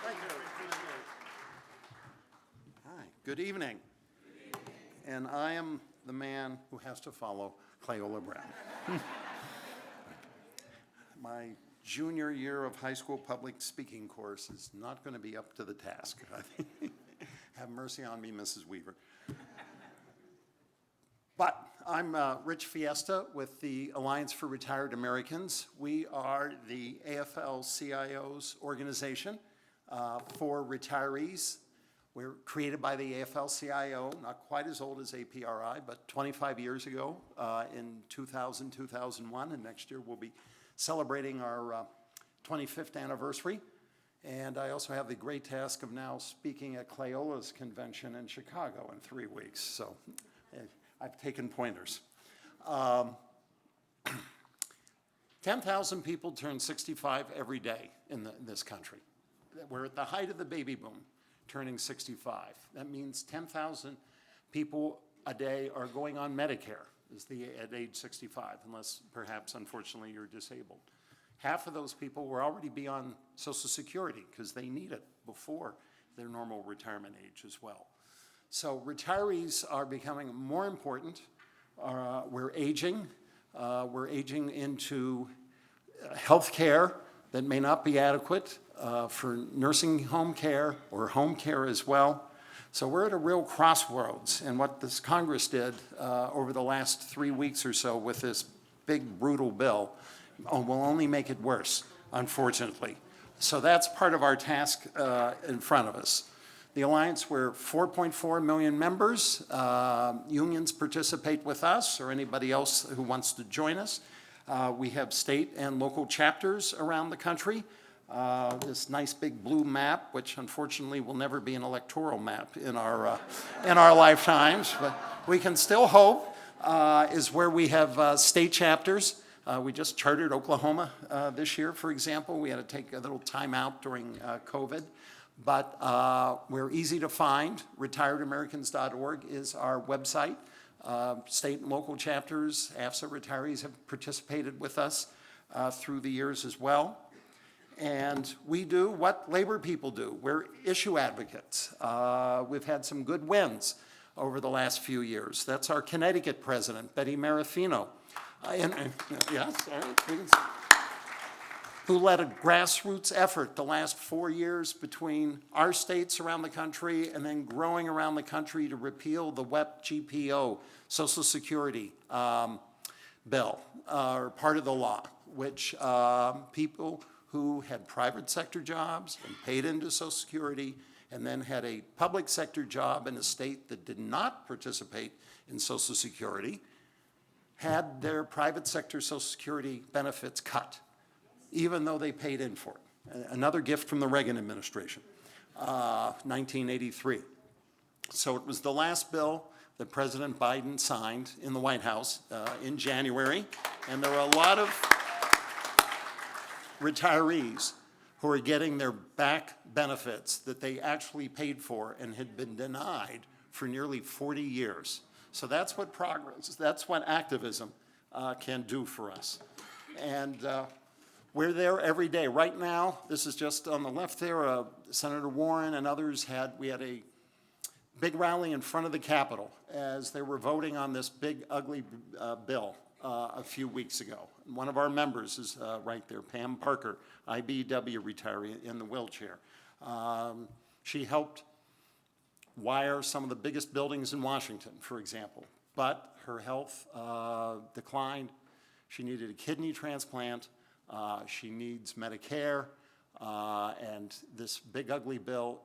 Thank you. Hi, good evening. And I am the man who has to follow Cleola Brown. My junior year of high school public speaking course is not going to be up to the task. Have mercy on me, Mrs. Weaver. But I'm Rich Fiesta with the Alliance for Retired Americans. We are the AFL-CIO's organization for retirees. We're created by the AFL-CIO, not quite as old as APRI, but 25 years ago in 2000, 2001, and next year we'll be celebrating our 25th anniversary. And I also have the great task of now speaking at Cleola's convention in Chicago in 3 weeks, so I've taken pointers. 10,000 people turn 65 every day in this country. We're at the height of the baby boom, turning 65. That means 10,000 people a day are going on Medicare at age 65, unless perhaps, unfortunately, you're disabled. Half of those people will already be on Social Security because they need it before their normal retirement age as well. So retirees are becoming more important. We're aging into health care that may not be adequate for nursing home care or home care as well. So we're at a real crossroads, and what this Congress did over the last 3 weeks or so with this big, brutal bill will only make it worse, unfortunately. So that's part of our task in front of us. The Alliance, we're 4.4 million members. Unions participate with us or anybody else who wants to join us. We have state and local chapters around the country. This nice big blue map, which unfortunately will never be an electoral map in our lifetimes, but we can still hope, is where we have state chapters. We just chartered Oklahoma this year, for example. We had to take a little time out during COVID. But we're easy to find. Retiredamericans.org is our website. State and local chapters, AFSA retirees have participated with us through the years as well. And we do what labor people do. We're issue advocates. We've had some good wins over the last few years. That's our Connecticut president, Betty Marafino. Who led a grassroots effort the last 4 years between our states around the country and then growing around the country to repeal the WEP-GPO Social Security bill, or part of the law, which people who had private sector jobs and paid into Social Security and then had a public sector job in a state that did not participate in Social Security had their private sector Social Security benefits cut, even though they paid in for it. Another gift from the Reagan administration, 1983. So it was the last bill that President Biden signed in the White House in January, and there were a lot of retirees who are getting their back benefits that they actually paid for and had been denied for nearly 40 years. So that's what progress, that's what activism can do for us. And we're there every day. Right now, this is just on the left there, Senator Warren and others we had a big rally in front of the Capitol as they were voting on this big, ugly bill a few weeks ago. One of our members is right there, Pam Parker, IBEW retiree in the wheelchair. She helped wire some of the biggest buildings in Washington, for example, but her health declined. She needed a kidney transplant. She needs Medicare, and this big ugly bill,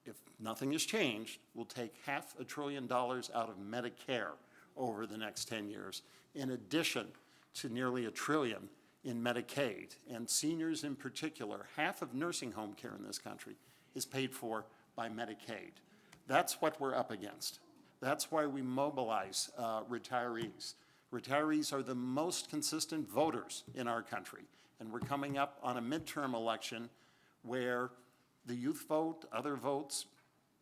if nothing has changed, will take $500 billion out of Medicare over the next 10 years, in addition to nearly $1 trillion in Medicaid. And seniors in particular, half of nursing home care in this country is paid for by Medicaid. That's what we're up against. That's why we mobilize retirees. Retirees are the most consistent voters in our country, and we're coming up on a midterm election where the youth vote, other votes,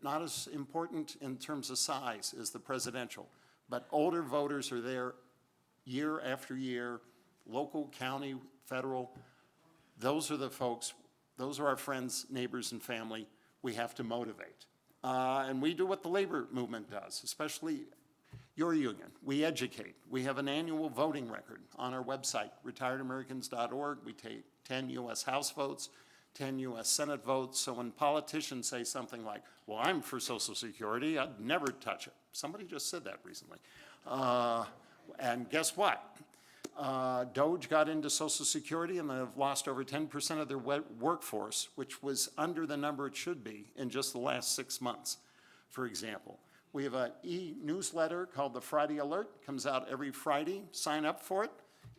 not as important in terms of size as the presidential, but older voters are there year after year, local, county, federal. Those are the folks Those are our friends, neighbors, and family we have to motivate. And we do what the labor movement does, especially your union. We educate. We have an annual voting record on our website, retiredamericans.org. We take 10 U.S. House votes, 10 U.S. Senate votes. So when politicians say something like, well, I'm for Social Security, I'd never touch it. Somebody just said that recently. And guess what? Doge got into Social Security and they've lost over 10% of their workforce, which was under the number it should be in just the last 6 months, for example. We have an e-newsletter called the Friday Alert. Comes out every Friday. Sign up for it.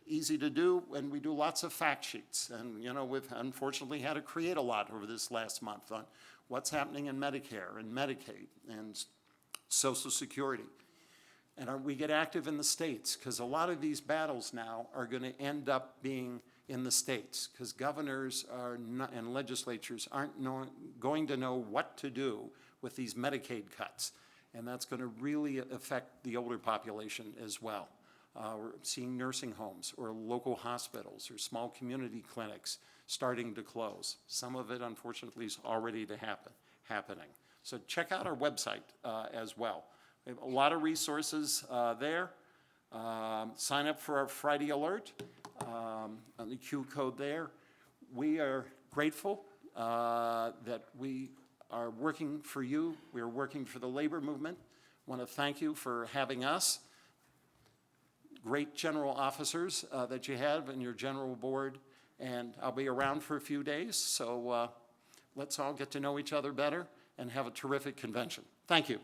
Easy to do, and we do lots of fact sheets. And, you know, we've unfortunately had to create a lot over this last month on what's happening in Medicare and Medicaid and Social Security. And we get active in the states, because a lot of these battles now are going to end up being in the states, because governors and legislatures aren't going to know what to do with these Medicaid cuts. And that's going to really affect the older population as well. We're seeing nursing homes or local hospitals or small community clinics starting to close. Some of it, unfortunately, is already happening. So check out our website as well. We have a lot of resources there. Sign up for our Friday Alert on the Q code there. We are grateful that we are working for you. We are working for the labor movement. I want to thank you for having us. Great general officers that you have in your general board. And I'll be around for a few days, so let's all get to know each other better and have a terrific convention. Thank you.